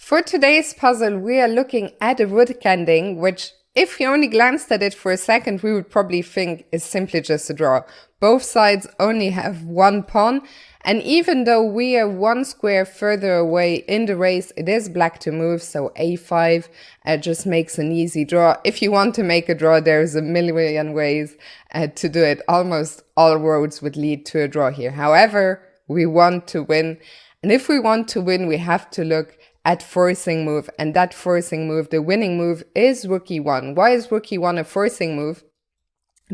For today's puzzle, we are looking at a rook ending, which, if we only glanced at it for a second, we would probably think is simply just a draw. Both sides only have one pawn, and even though we are one square further away in the race, it is black to move, so a5 just makes an easy draw. If you want to make a draw, there's a million ways to do it. Almost all roads would lead to a draw here. However, we want to win, and if we want to win, we have to look at forcing move, and that forcing move, the winning move, is rook e1. Why is rook e1 a forcing move?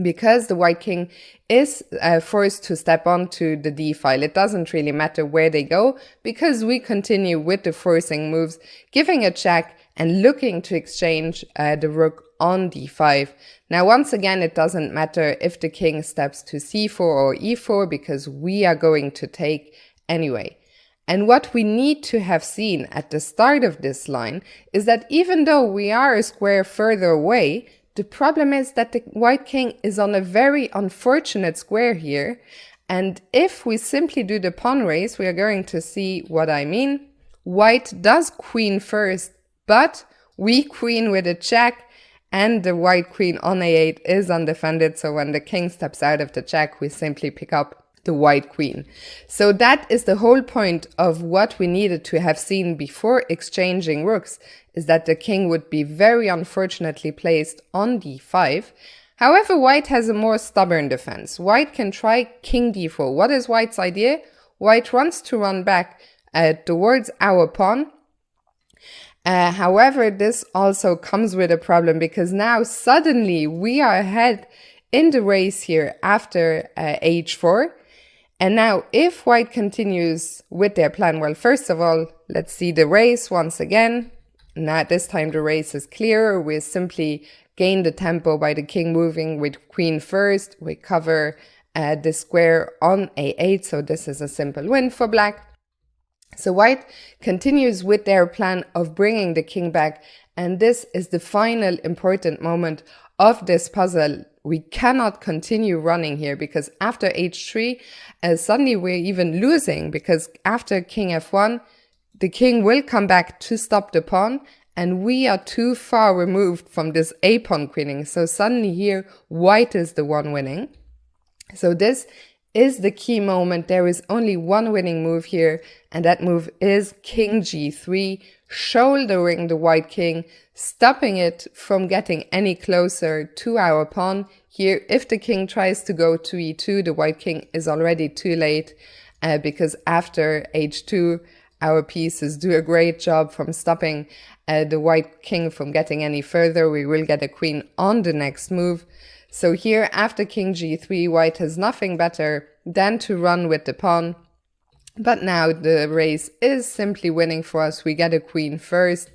Because the white king is forced to step onto the d file. It doesn't really matter where they go, because we continue with the forcing moves, giving a check and looking to exchange the rook on d5. Now, once again, it doesn't matter if the king steps to c4 or e4, because we are going to take anyway. And what we need to have seen at the start of this line is that even though we are a square further away, the problem is that the white king is on a very unfortunate square here. And if we simply do the pawn race, we are going to see what I mean. White does queen first, but we queen with a check, and the white queen on a8 is undefended. So when the king steps out of the check, we simply pick up the white queen. So that is the whole point of what we needed to have seen before exchanging rooks, is that the king would be very unfortunately placed on d5. However, white has a more stubborn defense. White can try king d4. What is white's idea? White wants to run back towards our pawn. However, this also comes with a problem, because now suddenly we are ahead in the race here after h4. And now, if white continues with their plan, well, first of all, let's see the race once again. Now, this time the race is clearer. We simply gain the tempo by the king moving with queen first. We cover the square on a8, so this is a simple win for black. So white continues with their plan of bringing the king back, and this is the final important moment of this puzzle. We cannot continue running here, because after h3, suddenly we're even losing, because after king f1, the king will come back to stop the pawn, and we are too far removed from this a-pawn queening. So suddenly here, white is the one winning. So this is the key moment. There is only one winning move here, and that move is king g3, shouldering the white king, stopping it from getting any closer to our pawn. Here, if the king tries to go to e2, the white king is already too late, because after h2, our pieces do a great job from stopping the white king from getting any further. We will get a queen on the next move. So here, after king g3, white has nothing better than to run with the pawn. But now the race is simply winning for us. We get a queen first.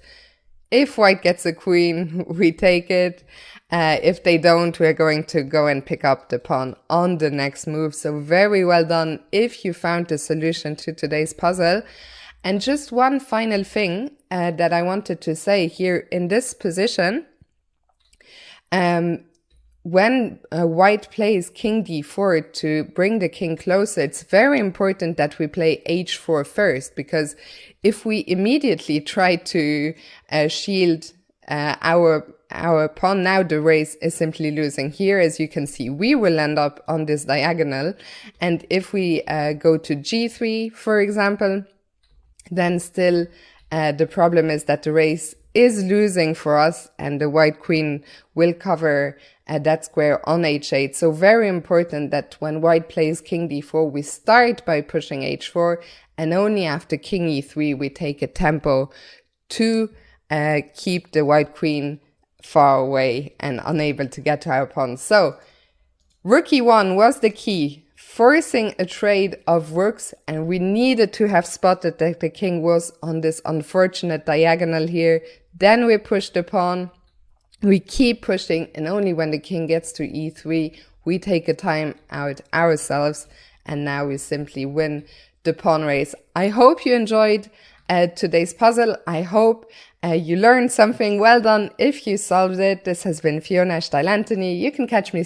If white gets a queen, we take it. If they don't, we're going to go and pick up the pawn on the next move. So very well done if you found the solution to today's puzzle. And just one final thing that I wanted to say here in this position. When white plays king d4 to bring the king closer, it's very important that we play h4 first, because if we immediately try to shield our pawn, now the race is simply losing. Here, as you can see, we will end up on this diagonal, and if we go to g3, for example, then still the problem is that the race is losing for us, and the white queen will cover that square on h8. So very important that when white plays king d4, we start by pushing h4, and only after king e3 we take a tempo to keep the white queen far away and unable to get to our pawn. So rook e1 was the key, forcing a trade of rooks, and we needed to have spotted that the king was on this unfortunate diagonal here. Then we push the pawn, we keep pushing, and only when the king gets to e3, we take a time out ourselves, and now we simply win the pawn race. I hope you enjoyed today's puzzle. I hope you learned something. Well done if you solved it. This has been Fiona Steil-Anthony. You can catch me